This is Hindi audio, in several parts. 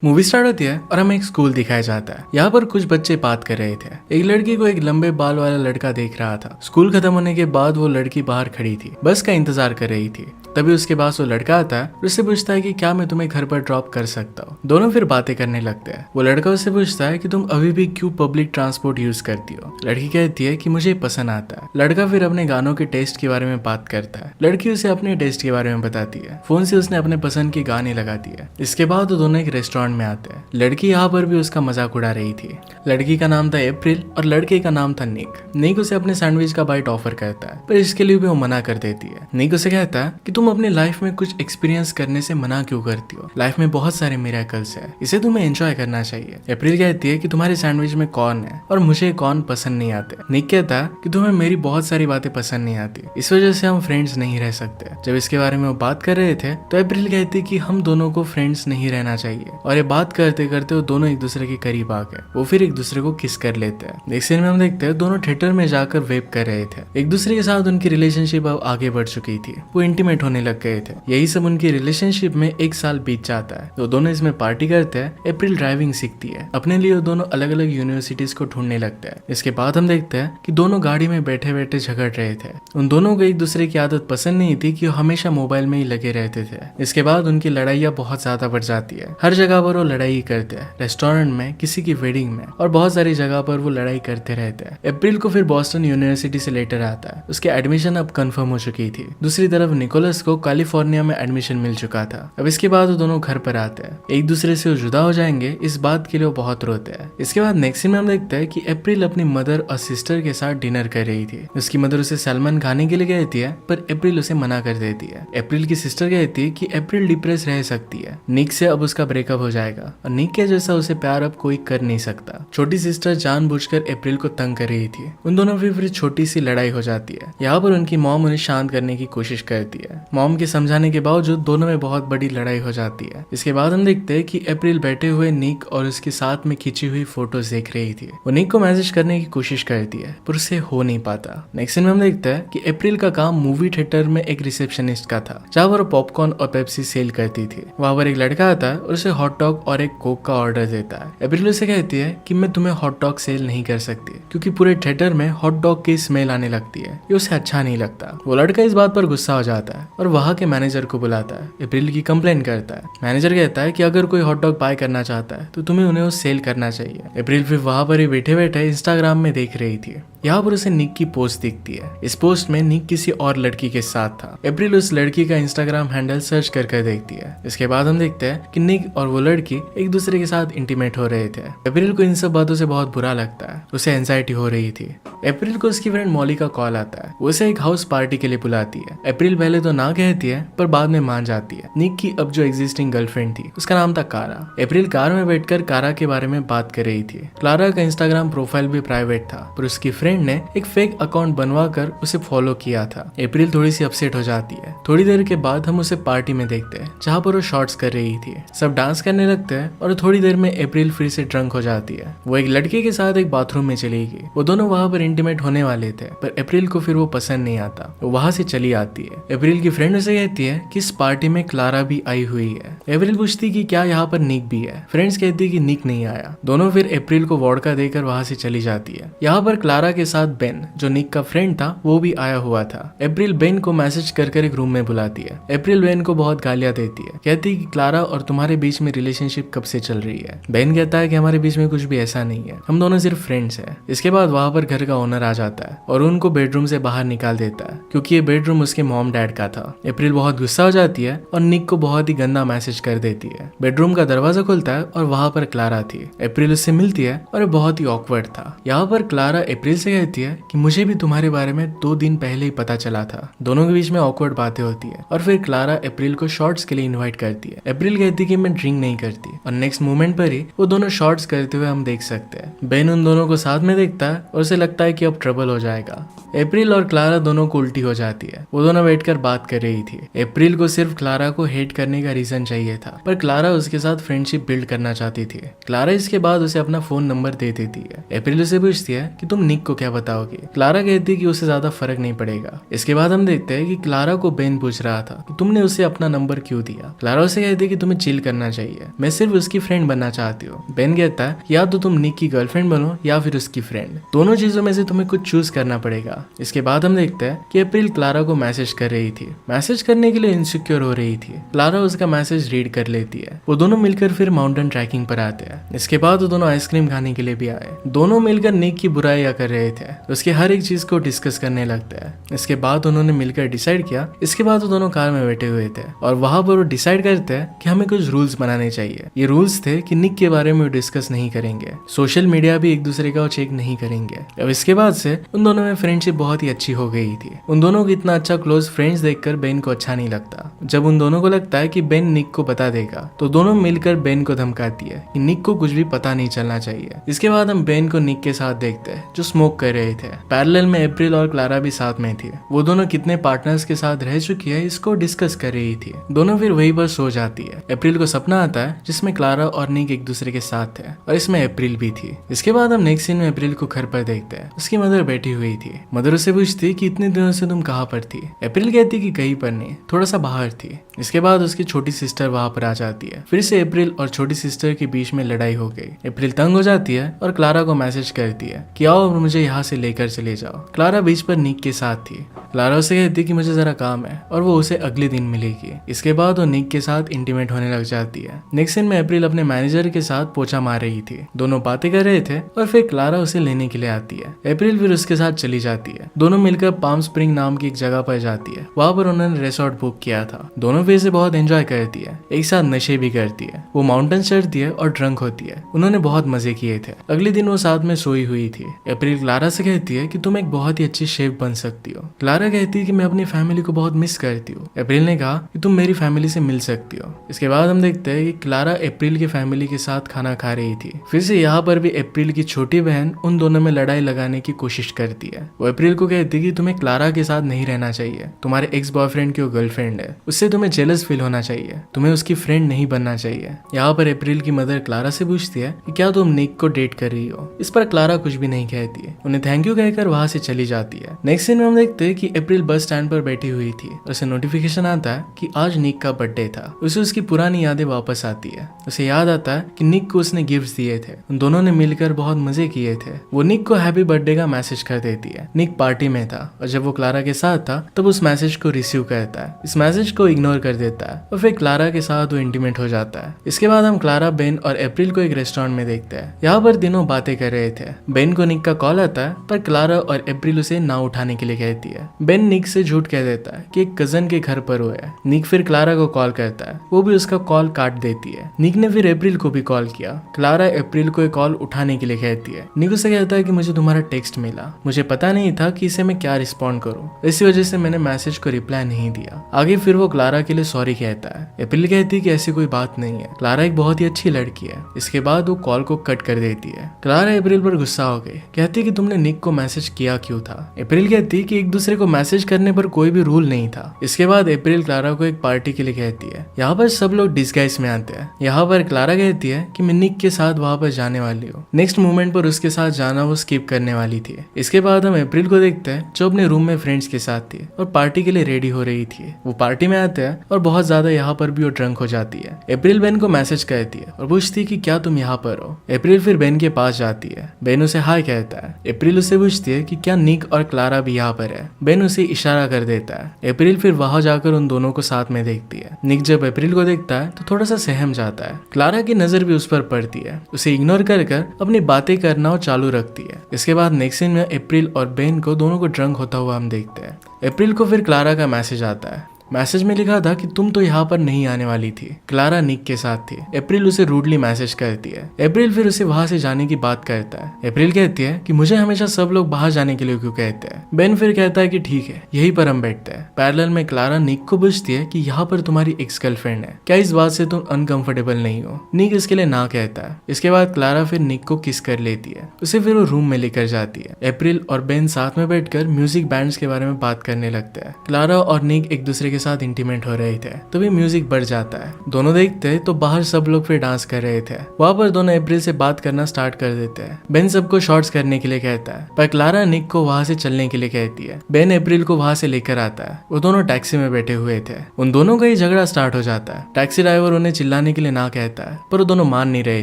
मूवी स्टार्ट होती है और हमें एक स्कूल दिखाया जाता है। यहाँ पर कुछ बच्चे बात कर रहे थे। एक लड़की को एक लंबे बाल वाला लड़का देख रहा था। स्कूल खत्म होने के बाद वो लड़की बाहर खड़ी थी, बस का इंतजार कर रही थी। तभी उसके पास वो लड़का आता है और उससे पूछता है कि क्या मैं तुम्हें घर पर ड्रॉप कर सकता हूँ। दोनों फिर बातें करने लगते हैं। वो लड़का उससे पूछता है कि तुम अभी भी क्यों पब्लिक ट्रांसपोर्ट यूज करती हो। लड़की कहती है कि मुझे पसंद आता है। लड़का फिर अपने गानों के टेस्ट के बारे में बात करता है। लड़की उसे अपने टेस्ट के बारे में बताती है। फोन से उसने अपने पसंद के गाने लगाती है। इसके बाद वो दोनों एक रेस्टोरेंट में आते हैं। लड़की यहाँ पर भी उसका मजाक उड़ा रही थी। लड़की का नाम था अप्रैल और लड़के का नाम था निक। निक उसे अपने सैंडविच का बाइट ऑफर करता है, पर इसके लिए भी वो मना कर देती है। निक उसे कहता है कि तुम अपनी लाइफ में कुछ एक्सपीरियंस करने से मना क्यों करती हो। लाइफ में बहुत सारे मिरेकल्स है, इसे तुम्हें एंजॉय करना चाहिए। अप्रैल कहती है कि तुम्हारे सैंडविच में कॉर्न है और मुझे कॉर्न पसंद नहीं आते। निक कहता है कि तुम्हें मेरी बहुत सारी बातें पसंद नहीं आती, इस वजह से हम फ्रेंड्स नहीं रह सकते। जब इसके बारे में वो बात कर रहे थे तो अप्रैल कहती कि हम दोनों को फ्रेंड्स नहीं रहना चाहिए, और ये बात करते करते वो दोनों एक दूसरे के करीब आ गए। वो फिर एक दूसरे को किस कर लेते हैं। नेक्स्ट सीन में हम देखते हैं दोनों थिएटर में जाकर वेब कर रहे थे। एक दूसरे के साथ उनकी रिलेशनशिप अब आगे बढ़ चुकी थी। वो इंटीमेट होने लग गए थे। यही सब उनकी रिलेशनशिप में एक साल बीत जाता है। वो दोनों इसमें पार्टी करते हैं। अप्रैल ड्राइविंग सीखती है। अपने लिए वो दोनों अलग अलग यूनिवर्सिटीज को ढूंढने लगते हैं। इसके बाद हम देखते हैं कि दोनों गाड़ी में बैठे बैठे झगड़ रहे थे। उन दोनों को एक दूसरे की आदत पसंद नहीं थी कि वो हमेशा मोबाइल में ही लगे रहते थे। इसके बाद उनकी लड़ाइयाँ बहुत ज्यादा बढ़ जाती है। हर जगह पर वो लड़ाई करते हैं, रेस्टोरेंट में, किसी की वेडिंग में, और बहुत सारी जगह पर वो लड़ाई करते रहते हैं। अप्रैल को फिर बॉस्टन यूनिवर्सिटी से लेटर आता है। उसके एडमिशन अब कंफर्म हो चुकी थी। दूसरी तरफ निकोलस को कैलिफोर्निया में एडमिशन मिल चुका था। अब इसके बाद वो दोनों घर पर आते हैं। एक दूसरे से वो जुदा हो जाएंगे, इस बात के लिए वो बहुत रोते हैं। इसके बाद नेक्स्ट सीन में हम देखते हैं कि अप्रैल अपनी मदर और सिस्टर के साथ डिनर कर रही थी। उसकी मदर उसे सैल्मन खाने के लिए कहती है, पर अप्रैल उसे मना कर देती है। अप्रैल की सिस्टर कहती है कि अप्रैल डिप्रेस रह सकती है, निक से अब उसका ब्रेकअप हो जाएगा और निक के जैसा उसे प्यार अब कोई कर नहीं सकता। छोटी सिस्टर जानबूझकर अप्रैल को तंग कर रही थी। उन दोनों की फिर छोटी सी लड़ाई हो जाती है। यहाँ पर उनकी मॉम उन्हें शांत करने की कोशिश करती है। मॉम के समझाने के बावजूद दोनों में बहुत बड़ी लड़ाई हो जाती है। इसके बाद हम देखते हैं कि अप्रैल बैठे हुए निक और उसके साथ में खींची हुई फोटोज देख रही थी। वो निक को मैसेज करने की कोशिश करती है, पर उससे हो नहीं पाता। नेक्स्ट सीन में हम देखते हैं कि अप्रैल का काम मूवी थिएटर में एक रिसेप्शनिस्ट का था, जहाँ पर पॉपकॉर्न और पेप्सी सेल करती थी। वहाँ पर एक लड़का आता है और उसे हॉट डॉग और एक कोक का ऑर्डर देता है। अप्रैल उसे कहती है कि मैं तुम्हें हॉट डॉग सेल नहीं कर सकती, क्योंकि पूरे थिएटर में हॉट डॉग की स्मेल आने लगती है, ये उसे अच्छा नहीं लगता। वो लड़का इस बात पर गुस्सा हो जाता है और वहाँ के मैनेजर को बुलाता है। अप्रैल की कंप्लेन करता है। मैनेजर कहता है कि अगर कोई हॉट डॉग बाय करना चाहता है तो तुम्हें उन्हें वो सेल करना चाहिए। अप्रैल फिर वहाँ पर ही बैठे बैठे इंस्टाग्राम में देख रही थी। यहाँ पर उसे निक की पोस्ट दिखती है। इस पोस्ट में निक किसी और लड़की के साथ था। अप्रैल उस लड़की का इंस्टाग्राम हैंडल सर्च कर देखती है। इसके बाद हम देखते हैं कि निक और वो लड़की एक दूसरे के साथ इंटीमेट हो रहे थे। अप्रैल को इन सब बातों से बहुत बुरा लगता है। उसे एंजाइटी हो रही थी। अप्रैल को उसकी फ्रेंड मॉली का कॉल आता है। उसे एक हाउस पार्टी के लिए बुलाती है। अप्रैल पहले तो ना कहती है, पर बाद में मान जाती है। निक की अब जो एग्जिस्टिंग गर्लफ्रेंड थी उसका नाम था कारा। अप्रैल कार में बैठकर कारा के बारे में बात कर रही थी। क्लारा का इंस्टाग्राम प्रोफाइल भी प्राइवेट था, पर उसकी फ्रेंड ने एक फेक अकाउंट बनवाकर उसे फॉलो किया था। अप्रैल थोड़ी सी अपसेट हो जाती है। थोड़ी देर के बाद हम उसे पार्टी में देखते हैं, जहाँ पर वो शॉर्ट्स कर रही थी। सब डांस करने लगते हैं और थोड़ी देर में अप्रैल फिर से ड्रंक हो जाती है। वो एक लड़के के साथ एक बाथरूम में चली गई। वो दोनों वहाँ पर इंटीमेट होने वाले थे, पर अप्रैल को फिर वो पसंद नहीं आता। वो वहाँ से चली आती है। अप्रैल की फ्रेंड उसे कहती है कि इस पार्टी में क्लारा भी आई हुई है। अप्रैल पूछती कि क्या यहाँ पर निक भी है। फ्रेंड्स कहती कि निक नहीं आया। दोनों फिर अप्रैल को वोडका देकर वहाँ से चली जाती है। यहाँ पर क्लारा के साथ बेन, जो निक का फ्रेंड था, वो भी आया हुआ था। अप्रैल बेन को मैसेज कर एक रूम में बुलाती है। अप्रैल बेन को बहुत गालियां देती है। कहती है कि क्लारा और तुम्हारे बीच में रिलेशनशिप कब से चल रही है। बेन कहता है कि हमारे बीच में कुछ भी ऐसा नहीं है, हम दोनों सिर्फ फ्रेंड्स हैं। इसके बाद वहाँ पर घर का ओनर आ जाता है और उनको बेडरूम से बाहर निकाल देता है, क्योंकि ये बेडरूम उसके मॉम डैड का था। अप्रैल बहुत गुस्सा हो जाती है और निक को बहुत ही गंदा मैसेज कर देती है। बेडरूम का दरवाजा खुलता है और वहाँ पर क्लारा थी। अप्रैल उससे मिलती है और बहुत ही ऑकवर्ड था। यहाँ पर क्लारा अप्रैल से कहती है कि मुझे भी तुम्हारे बारे में 2 दिन पहले ही पता चला था। दोनों के बीच में ऑकवर्ड बातें होती है और फिर क्लारा अप्रैल को शॉर्ट्स के लिए इनवाइट करती है। अप्रैल कहती है कि मैं ड्रिंक नहीं करती, और नेक्स्ट मोमेंट पर ही वो दोनों शॉर्ट्स करते हुए हम देख सकते हैं। बेन उन दोनों को साथ में देखता है और उसे लगता है कि अब ट्रबल हो जाएगा। अप्रैल और क्लारा दोनों को उल्टी हो जाती है। वो दोनों बैठकर बात कर रही थी। अप्रैल को सिर्फ क्लारा को हेट करने का रीजन चाहिए था, पर क्लारा उसके साथ फ्रेंडशिप बिल्ड करना चाहती थी। क्लारा इसके बाद उसे अपना फोन नंबर दे देती है। अप्रैल उसे पूछती है कि तुम निक को क्या बताओगी। क्लारा कहती है कि उसे ज्यादा फर्क नहीं पड़ेगा। इसके बाद हम देखते हैं कि क्लारा को बेन पूछ रहा था कि तुमने उसे अपना नंबर क्यों दिया। क्लारा उसे कहती है कि तुम्हें चिल करना चाहिए, मैं सिर्फ उसकी फ्रेंड बनना चाहती हूँ। बेन कहता है या तो तुम निक की गर्लफ्रेंड बनो या फिर उसकी फ्रेंड, दोनों चीजों में से तुम्हें कुछ चूज करना पड़ेगा। इसके बाद हम देखते हैं कि अप्रैल क्लारा को मैसेज कर रही थी, मैसेज करने के लिए इनसिक्योर हो रही थी। क्लारा उसका मैसेज रीड कर लेती है। वो दोनों मिलकर फिर माउंटेन ट्रैकिंग पर आते हैं। इसके बाद वो दोनों आइसक्रीम खाने के लिए भी आए। दोनों मिलकर निक की बुराइयां कर रहे थे, उसके हर एक चीज को डिस्कस करने लगते हैं। इसके बाद उन्होंने मिलकर डिसाइड किया। इसके बाद वो दोनों कार में बैठे हुए थे और वहां पर वो डिसाइड करते हैं कि हमें कुछ रूल्स बनाने चाहिए। ये रूल्स थे कि निक के बारे में डिस्कस नहीं करेंगे, सोशल मीडिया भी एक दूसरे का चेक नहीं करेंगे। अब इसके बाद से उन दोनों में फ्रेंडशिप बहुत ही अच्छी हो गई थी। उन दोनों को इतना अच्छा क्लोज फ्रेंड्स देखकर बेन को अच्छा नहीं लगता। जब उन दोनों को लगता है कि बेन निक को बता देगा तो दोनों मिलकर बेन को धमकाती है कि निक को कुछ भी पता नहीं चलना चाहिए। इसके बाद हम बेन को निक के साथ देखते हैं जो स्मोक कर रहे थे। पैरेलल में अप्रैल और क्लारा भी साथ में थी। वो दोनों कितने पार्टनर्स के साथ रह चुकी है इसको डिस्कस कर रही थी। दोनों फिर वहीं पर सो जाती है। अप्रैल को सपना आता है जिसमें क्लारा और निक एक दूसरे के साथ थे और इसमें अप्रैल भी थी। इसके बाद हम नेक्स्ट सीन में अप्रैल को घर पर देखते हैं। उसकी मदर बैठी हुई थी। मदर उसे पूछती कि इतने दिनों से तुम कहाँ पर थी। अप्रैल कहती कि कहीं पर नहीं, थोड़ा सा बाहर थी। इसके बाद उसकी छोटी सिस्टर वहां पर आ जाती है। फिर से अप्रैल और छोटी सिस्टर के बीच में लड़ाई हो गई। अप्रैल तंग हो जाती है और क्लारा को मैसेज करती है कि आओ और मुझे यहाँ से लेकर चले जाओ। क्लारा बीच पर निक के साथ थी। क्लारा उसे कहती कि मुझे जरा काम है और वो उसे अगले दिन मिलेगी। इसके बाद वो निक के साथ इंटीमेट होने लग जाती है। नेक्स्ट सीन में अप्रैल अपने मैनेजर के साथ पोछा मार रही थी। दोनों बातें कर रहे थे और फिर क्लारा उसे लेने के लिए आती है। अप्रैल फिर उसके साथ चली जाती है। दोनों मिलकर पाम स्प्रिंग नाम की एक जगह पर जाती है। वहां पर उन्होंने रिसोर्ट बुक किया था। दोनों फिर से बहुत एंजॉय करती है, एक साथ नशे भी करती है। वो माउंटेन चढ़ती है और ड्रंक होती है। उन्होंने बहुत मजे किए थे। अगले दिन वो साथ में सोई हुई थी। अप्रैल क्लारा से कहती है कि तुम एक बहुत ही अच्छी शेफ बन सकती हो। क्लारा कहती है कि मैं अपनी फैमिली को बहुत मिस करती हूँ। अप्रैल ने कहा कि तुम मेरी फैमिली से मिल सकती हो। इसके बाद हम देखते हैं कि क्लारा अप्रैल की फैमिली के साथ खाना खा रही थी। फिर से यहाँ पर भी अप्रैल की छोटी बहन उन दोनों में लड़ाई लगाने की कोशिश करती है। वो अप्रैल को कहती है कि तुम्हें क्लारा के साथ नहीं रहना चाहिए। तुम्हारे एक्स बॉयफ्रेंड की वो गर्लफ्रेंड है, उससे तुम्हें जेलस फील होना चाहिए। तुम्हें उसकी फ्रेंड नहीं बनना चाहिए। यहाँ पर अप्रैल की मदर क्लारा से पूछती है कि क्या तुम निक को डेट कर रही हो। इस पर क्लारा कुछ भी नहीं कहती है। उन्हें थैंक यू कहकर वहां से चली जाती है। नेक्स्ट सीन में हम देखते हैं कि अप्रैल बस स्टैंड पर बैठी हुई थी। उसे नोटिफिकेशन आता है कि आज निक का बर्थडे था। उसे उसकी पुरानी यादें वापस आती है। उसे याद आता है कि निक को उसने गिफ्ट्स दिए थे। उन दोनों ने मिलकर बहुत मजे किए थे। वो निक को हैप्पी बर्थडे का मैसेज कर देती है। निक पार्टी में था और जब वो क्लारा के साथ था तब उस मैसेज को रिसीव करता है। इस मैसेज को इग्नोर कर देता है और फिर क्लारा के साथ वो इंटीमेट हो जाता है। इसके बाद हम क्लारा, बेन और अप्रैल को एक रेस्टोरेंट में देखते हैं। यहाँ पर तीनों बातें कर रहे थे। बेन को निक का कॉल आता है पर क्लारा और अप्रैल उसे ना उठाने के लिए कहती है। बेन निक से झूठ कह देता है कि एक कजन के घर पर हुआ है। निक फिर क्लारा को कॉल करता है, वो भी उसका कॉल काट देती है। निक ने फिर अप्रैल को भी कॉल किया। क्लारा अप्रैल को एक कॉल उठाने के लिए कहती है। निक उसे कहता है कि मुझे तुम्हारा टेक्स्ट मिला, मुझे पता नहीं था कि इसे मैं क्या रिस्पॉन्ड करूं, इसी वजह से मैंने मैसेज को रिप्लाई नहीं दिया। आगे फिर वो क्लारा के लिए सॉरी कहता है। अप्रैल कहती है कि ऐसी कोई बात नहीं है, क्लारा एक बहुत ही अच्छी लड़की है। इसके बाद वो कॉल को कट कर देती है। क्लारा अप्रैल पर गुस्सा हो गई, कहती है कि तुमने निक को मैसेज किया क्यों था। अप्रैल कहती है कि एक दूसरे को मैसेज करने पर कोई भी रूल नहीं था। इसके बाद अप्रैल क्लारा को एक पार्टी के लिए कहती है। यहाँ पर सब लोग डिस्गाइज में आते हैं। यहाँ पर क्लारा कहती है कि मैं निक के साथ वहां पर जाने वाली हूँ। नेक्स्ट मोमेंट पर उसके साथ जाना वो स्किप करने वाली थी। इसके बाद हम अप्रैल को देखते हैं जो अपने रूम में फ्रेंड्स के साथ थी और पार्टी के लिए रेडी हो रही थी। वो पार्टी में आते हैं और बहुत ज्यादा यहाँ पर भी वो ड्रंक हो जाती है। अप्रैल बेन को मैसेज करती है और पूछती है कि क्या तुम यहाँ पर हो। अप्रैल फिर बेन के पास जाती है। बेन उसे हाय कहता है। अप्रैल उसे पूछती है कि क्या निक और क्लारा भी यहाँ पर है। बेन उसे इशारा कर देता है। अप्रैल फिर वहां जाकर उन दोनों को साथ में देखती है। निक जब अप्रैल को देखता है तो थोड़ा सा सहम जाता है। क्लारा की नजर भी उस पर पड़ती है। उसे इग्नोर कर अपनी बातें करना और चालू रखती है। इसके बाद नेक्स्ट सीन में अप्रैल और बेन को दोनों को ड्रंक होता हुआ हम देखते हैं। अप्रैल को फिर क्लारा का मैसेज आता है। मैसेज में लिखा था कि तुम तो यहाँ पर नहीं आने वाली थी। क्लारा निक के साथ थी। अप्रैल उसे रूडली मैसेज करती है। अप्रैल फिर उसे वहां से जाने की बात करता है। अप्रैल कहती है कि मुझे हमेशा सब लोग बाहर जाने के लिए क्यों कहते हैं। बेन फिर कहता है कि ठीक है, यहीं पर हम बैठते हैं। पैरेलल में क्लारा निक को पूछती है कि यहाँ पर तुम्हारी एक्स गर्लफ्रेंड है, क्या इस बात से तुम अनकंफर्टेबल नहीं हो। निक इसके लिए ना कहता है। इसके बाद क्लारा फिर निक को किस कर लेती है। उसे फिर वो रूम में लेकर जाती है। अप्रैल और बेन साथ में बैठकर म्यूजिक बैंड्स के बारे में बात करने लगते हैं। क्लारा और निक एक दूसरे के साथ इंटीमेट हो रहे थे। तभी म्यूजिक बढ़ जाता है। दोनों देखते तो बाहर सब लोग फिर डांस कर रहे थे। वहां पर दोनों अप्रैल से बात करना स्टार्ट कर देते हैं। बेन सबको शॉर्ट्स करने के लिए कहता है, पर क्लारा निक को वहां से चलने के लिए कहती है। बेन अप्रैल को वहां से लेकर आता है। वो दोनों टैक्सी में बैठे हुए थे। उन दोनों का ही झगड़ा स्टार्ट हो जाता है। टैक्सी ड्राइवर उन्हें चिल्लाने के लिए ना कहता है, पर वो दोनों मान नहीं रहे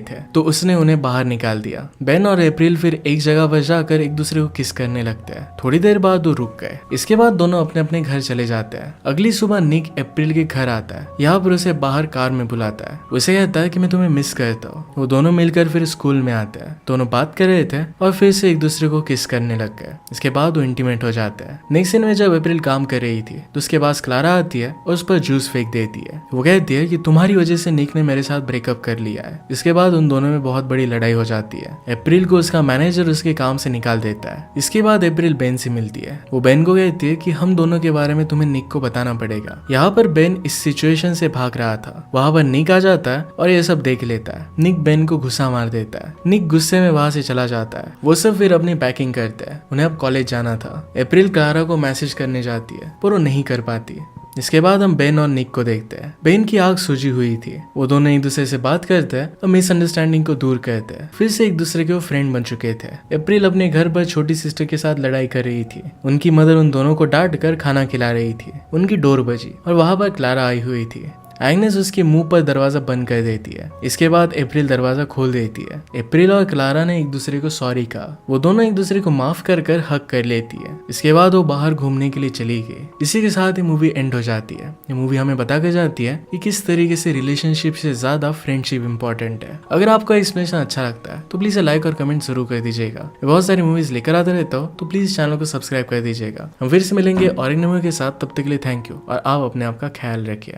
थे, तो उसने उन्हें बाहर निकाल दिया। बेन और अप्रैल फिर एक जगह पर जाकर एक दूसरे को किस करने लगते हैं। थोड़ी देर बाद वो रुक गए। इसके बाद दोनों अपने अपने घर चले जाते हैं। अगली सुबह निक अप्रैल के घर आता है। यहाँ पर उसे बाहर कार में बुलाता है। उसे कहता है कि मैं तुम्हें मिस करता हूँ। वो दोनों मिलकर फिर स्कूल में आते हैं। दोनों बात कर रहे थे और फिर से एक दूसरे को किस करने लग गए। इसके बाद वो इंटीमेट हो जाते हैं। नेक्स्ट सीन में जब अप्रैल काम कर रही थी तो उसके पास क्लारा आती है और उस पर जूस फेंक देती है। वो कहती है कि तुम्हारी वजह से निक ने मेरे साथ ब्रेकअप कर लिया है। इसके बाद उन दोनों में बहुत बड़ी लड़ाई हो जाती है। अप्रैल को उसका मैनेजर उसके काम से निकाल देता है। इसके बाद अप्रैल बेन से मिलती है। वो बेन को कहती है कि हम दोनों के बारे में तुम्हें निक को बताना पड़ेगा। यहाँ पर बेन इस सिचुएशन से भाग रहा था। वहां पर निक आ जाता है और ये सब देख लेता है। निक बेन को घुसा मार देता है। निक गुस्से में वहां से चला जाता है। वो सब फिर अपनी पैकिंग करते हैं। उन्हें अब कॉलेज जाना था। अप्रैल क्लारा को मैसेज करने जाती है, पर वो नहीं कर पाती। इसके बाद हम बेन और निक को देखते हैं। बेन की आंख सूजी हुई थी। वो दोनों एक दूसरे से बात करते हैं और मिसअंडरस्टैंडिंग को दूर करते हैं। फिर से एक दूसरे के वो फ्रेंड बन चुके थे। अप्रैल अपने घर पर छोटी सिस्टर के साथ लड़ाई कर रही थी। उनकी मदर उन दोनों को डांट कर खाना खिला रही थी। उनकी डोर बजी और वहां पर क्लारा आई हुई थी। एग्नेस उसके मुंह पर दरवाजा बंद कर देती है। इसके बाद अप्रैल दरवाजा खोल देती है। अप्रैल और क्लारा ने एक दूसरे को सॉरी कहा। वो दोनों एक दूसरे को माफ कर कर हक कर लेती है। इसके बाद वो बाहर घूमने के लिए चली गई। इसी के साथ ये मूवी एंड हो जाती है। ये मूवी हमें बता कर जाती है कि किस तरीके से रिलेशनशिप से ज्यादा फ्रेंडशिप इंपॉर्टेंट है। अगर आपको एक्सप्लेनेशन अच्छा लगता है तो प्लीज लाइक और कमेंट जरूर कर दीजिएगा। बहुत सारी मूवीज लेकर आते रहता हूँ, तो प्लीज चैनल को सब्सक्राइब कर दीजिएगा। हम फिर से मिलेंगे और एक मूवी के साथ। तब तक के लिए थैंक यू और आप अपने आप का ख्याल रखिए।